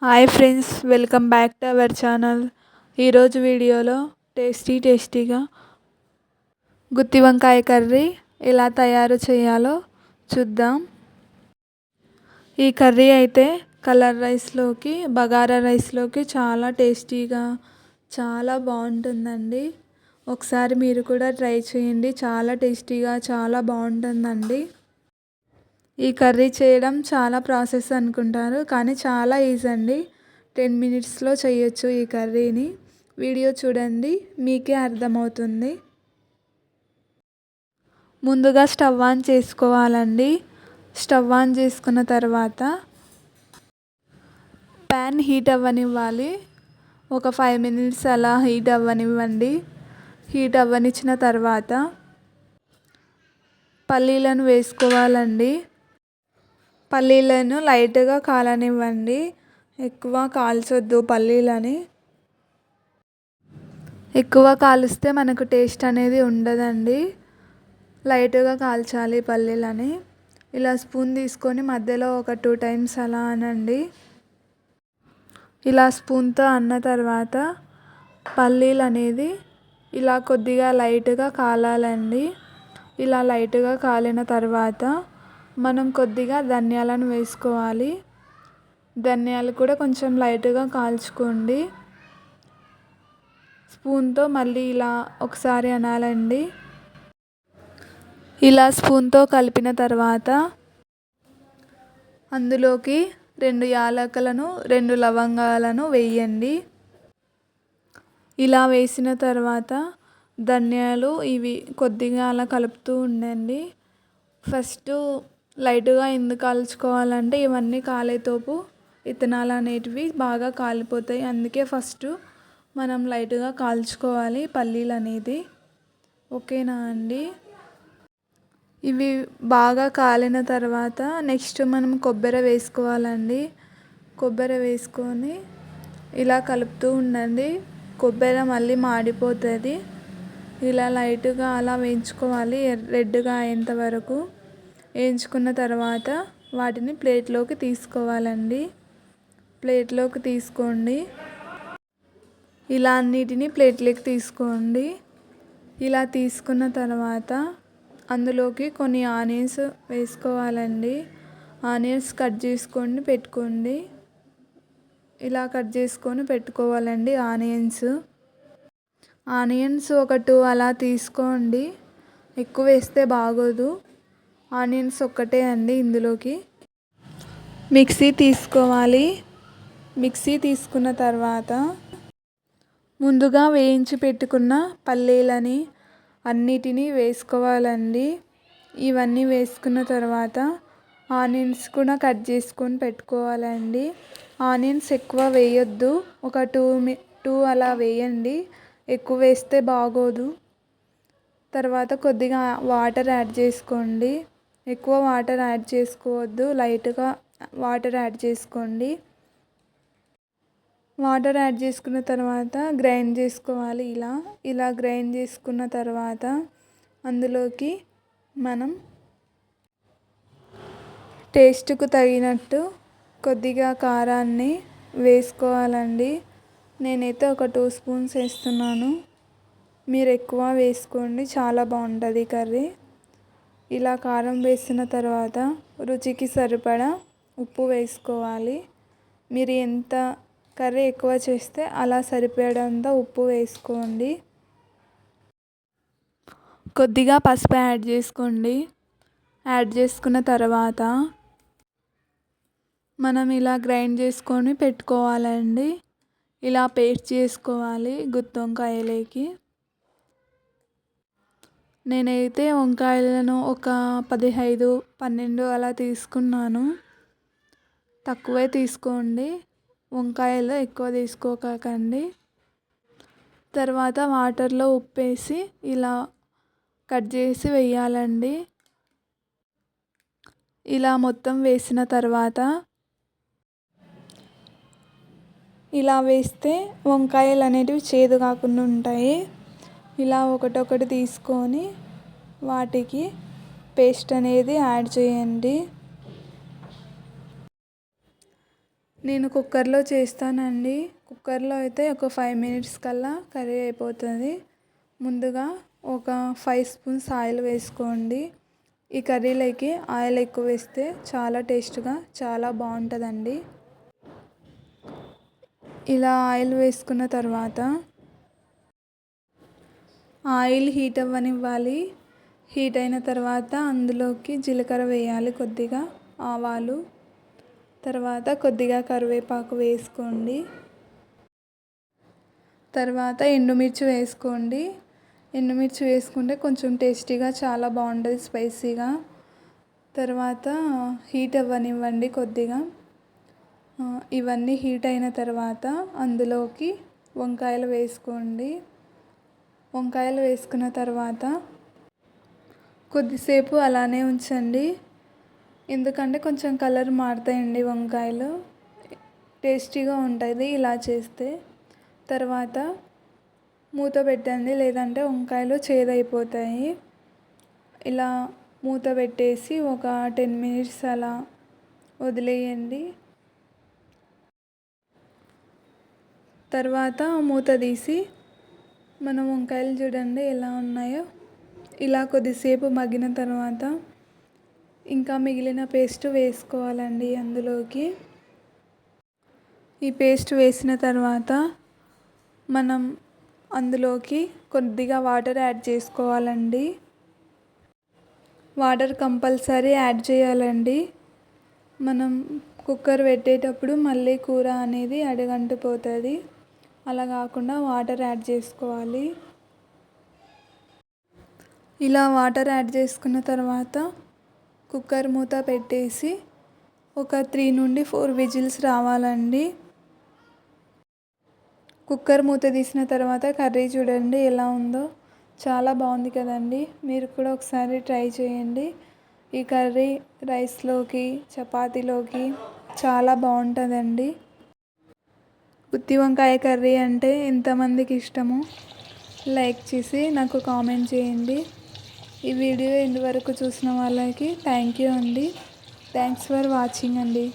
Hi friends, welcome back to our channel. ఈరోజు వీడియోలో టేస్టీగా గుత్తి వంకాయ కర్రీ ఎలా తయారు చేయాలో చూద్దాం. ఈ కర్రీ అయితే కలర్ రైస్లోకి, బగారా రైస్లోకి చాలా టేస్టీగా చాలా బాగుంటుందండి. ఒకసారి మీరు కూడా ట్రై చేయండి. చాలా టేస్టీగా చాలా బాగుంటుందండి. ఈ కర్రీ చేయడం చాలా ప్రాసెస్ అనుకుంటారు, కానీ చాలా ఈజీ అండి. 10 మినిట్స్లో చేయొచ్చు ఈ కర్రీని. వీడియో చూడండి, మీకే అర్థమవుతుంది. ముందుగా స్టవ్ ఆన్ చేసుకోవాలండి. స్టవ్ ఆన్ చేసుకున్న తర్వాత ప్యాన్ హీట్ అవ్వనివ్వాలి. ఒక 5 మినిట్స్ అలా హీట్ అవ్వనివ్వండి. హీట్ అవ్వనిచ్చిన తర్వాత పల్లీలను వేసుకోవాలండి. పల్లీలను లైట్గా కాలనివ్వండి, ఎక్కువ కాల్చొద్దు. పల్లీలని ఎక్కువ కాలిస్తే మనకు టేస్ట్ అనేది ఉండదండి. లైట్గా కాల్చాలి పల్లీలని. ఇలా స్పూన్ తీసుకొని మధ్యలో ఒక 2 టైమ్స్ అలా అనండి. ఇలా స్పూన్తో అన్న తర్వాత పల్లీలు అనేది ఇలా కొద్దిగా లైట్గా కాలాలండి. ఇలా లైట్గా కాలిన తర్వాత మనం కొద్దిగా ధనియాలను వేసుకోవాలి. ధనియాలు కూడా కొంచెం లైట్గా కాల్చుకోండి. స్పూన్తో మళ్ళీ ఇలా ఒకసారి అనాలండి. ఇలా స్పూన్తో కలిపిన తర్వాత అందులోకి 2 యాలకులను, 2 లవంగాలను వేయండి. ఇలా వేసిన తర్వాత ధనియాలు ఇవి కొద్దిగా అలా కలుపుతూ ఉండండి. ఫస్ట్ లైట్గా ఎందుకు కాల్చుకోవాలంటే ఇవన్నీ కాలేతోపు విత్తనాలు అనేటివి బాగా కాలిపోతాయి. అందుకే ఫస్ట్ మనం లైట్గా కాల్చుకోవాలి పల్లీలు అనేది. ఓకేనా అండి? ఇవి బాగా కాలిన తర్వాత నెక్స్ట్ మనం కొబ్బరి వేసుకోవాలండి. కొబ్బరి వేసుకొని ఇలా కలుపుతూ ఉండండి. కొబ్బరి మళ్ళీ మాడిపోతుంది. ఇలా లైట్గా అలా వేయించుకోవాలి, రెడ్గా అయ్యేంత వరకు. వేయించుకున్న తర్వాత వాటిని ప్లేట్లోకి తీసుకోవాలండి. ప్లేట్లోకి తీసుకోండి. ఇలా అన్నిటినీ ప్లేట్లోకి తీసుకోండి. ఇలా తీసుకున్న తర్వాత అందులోకి కొన్ని ఆనియన్స్ వేసుకోవాలండి. ఆనియన్స్ కట్ చేసుకొని పెట్టుకోండి. ఇలా కట్ చేసుకొని పెట్టుకోవాలండి ఆనియన్స్ ఒక 2 అలా తీసుకోండి. ఎక్కువ వేస్తే బాగోదు. ఆనియన్స్ ఒక్కటే అండి ఇందులోకి. మిక్సీ తీసుకోవాలి. మిక్సీ తీసుకున్న తర్వాత ముందుగా వేయించి పెట్టుకున్న పల్లీలని అన్నిటినీ వేసుకోవాలండి. ఇవన్నీ వేసుకున్న తర్వాత ఆనియన్స్ కూడా కట్ చేసుకొని పెట్టుకోవాలండి. ఆనియన్స్ ఎక్కువ వేయొద్దు, ఒక 2 అలా వేయండి. ఎక్కువ వేస్తే బాగోదు. తర్వాత కొద్దిగా వాటర్ యాడ్ చేసుకోండి. ఎక్కువ వాటర్ యాడ్ చేసుకోవద్దు, లైట్గా వాటర్ యాడ్ చేసుకోండి. వాటర్ యాడ్ చేసుకున్న తర్వాత గ్రైండ్ చేసుకోవాలి. ఇలా గ్రైండ్ చేసుకున్న తర్వాత అందులోకి మనం టేస్ట్కు తగినట్టు కొద్దిగా కారాన్ని వేసుకోవాలండి. నేనైతే ఒక 2 స్పూన్స్ వేస్తున్నాను. మీరు ఎక్కువ వేసుకోండి, చాలా బాగుంటుంది కర్రీ. ఇలా కారం వేసిన తర్వాత రుచికి సరిపడా ఉప్పు వేసుకోవాలి. మీరు ఎంత కర్రీ ఎక్కువ చేస్తే అలా సరిపడంత ఉప్పు వేసుకోండి. కొద్దిగా పసుపు యాడ్ చేసుకోండి. యాడ్ చేసుకున్న తర్వాత మనం ఇలా గ్రైండ్ చేసుకొని పెట్టుకోవాలండి. ఇలా పేస్ట్ చేసుకోవాలి గుత్తి వంకాయలోకి. నేనైతే వంకాయలను ఒక 15, 12 అలా తీసుకున్నాను. తక్కువే తీసుకోండి, వంకాయలు ఎక్కువ తీసుకోకండి. తర్వాత వాటర్లో ఉప్పేసి ఇలా కట్ చేసి వేయాలండి. ఇలా మొత్తం వేసిన తర్వాత ఇలా వేస్తే వంకాయలు అనేటివి చేదు కాకుండా ఉంటాయి. ఇలా ఒకటొకటి తీసుకొని వాటికి పేస్ట్ అనేది యాడ్ చేయండి. నేను కుక్కర్లో చేస్తానండి. కుక్కర్లో అయితే ఒక 5 మినిట్స్ కల్లా కర్రీ అయిపోతుంది. ముందుగా ఒక 5 స్పూన్స్ ఆయిల్ వేసుకోండి. ఈ కర్రీలోకి ఆయిల్ ఎక్కువ వేస్తే చాలా టేస్ట్గా చాలా బాగుంటుందండి. ఇలా ఆయిల్ వేసుకున్న తర్వాత ఆయిల్ హీట్ అవ్వనివ్వాలి. హీట్ అయిన తర్వాత అందులోకి జీలకర్ర వేయాలి, కొద్దిగా ఆవాలు, తర్వాత కొద్దిగా కరివేపాకు వేసుకోండి. తర్వాత ఎండుమిర్చి వేసుకోండి. ఎండుమిర్చి వేసుకుంటే కొంచెం టేస్టీగా చాలా బాగుంటుంది, స్పైసీగా. తర్వాత హీట్ అవ్వనివ్వండి కొద్దిగా. ఇవన్నీ హీట్ అయిన తర్వాత అందులోకి వంకాయలు వేసుకోండి. వంకాయలు వేసుకున్న తర్వాత కొద్దిసేపు అలానే ఉంచండి. ఎందుకంటే కొంచెం కలర్ మారుతాయండి వంకాయలు, టేస్టీగా ఉంటుంది ఇలా చేస్తే. తర్వాత మూత పెట్టండి, లేదంటే వంకాయలు చేదైపోతాయి. ఇలా మూత పెట్టేసి ఒక 10 మినిట్స్ అలా వదిలేయండి. తర్వాత మూత తీసి మనం వంకాయలు చూడండి ఎలా ఉన్నాయో. ఇలా కొద్దిసేపు మగ్గిన తర్వాత ఇంకా మిగిలిన పేస్ట్ వేసుకోవాలండి అందులోకి. ఈ పేస్ట్ వేసిన తర్వాత మనం అందులోకి కొద్దిగా వాటర్ యాడ్ చేసుకోవాలండి. వాటర్ కంపల్సరీ యాడ్ చేయాలండి. మనం కుక్కర్ పెట్టేటప్పుడు మళ్ళీ కూర అనేది అడుగంటిపోతుంది. అలా కాకుండా వాటర్ యాడ్ చేసుకోవాలి. ఇలా వాటర్ యాడ్ చేసుకున్న తర్వాత కుక్కర్ మూత పెట్టేసి ఒక 3 నుండి 4 విజిల్స్ రావాలండి. కుక్కర్ మూత తీసిన తర్వాత కర్రీ చూడండి ఎలా ఉందో, చాలా బాగుంది కదండి. మీరు కూడా ఒకసారి ట్రై చేయండి. ఈ కర్రీ రైస్లోకి, చపాతీలోకి చాలా బాగుంటుందండి. గుత్తి వంకాయ కర్రీ అంటే ఎంతమందికి ఇష్టమో లైక్ చేసి నాకు కామెంట్ చేయండి. ఈ వీడియో ఇంతవరకు చూసిన వాళ్ళకి థ్యాంక్ యూ అండి. థ్యాంక్స్ ఫర్ వాచింగ్ అండి.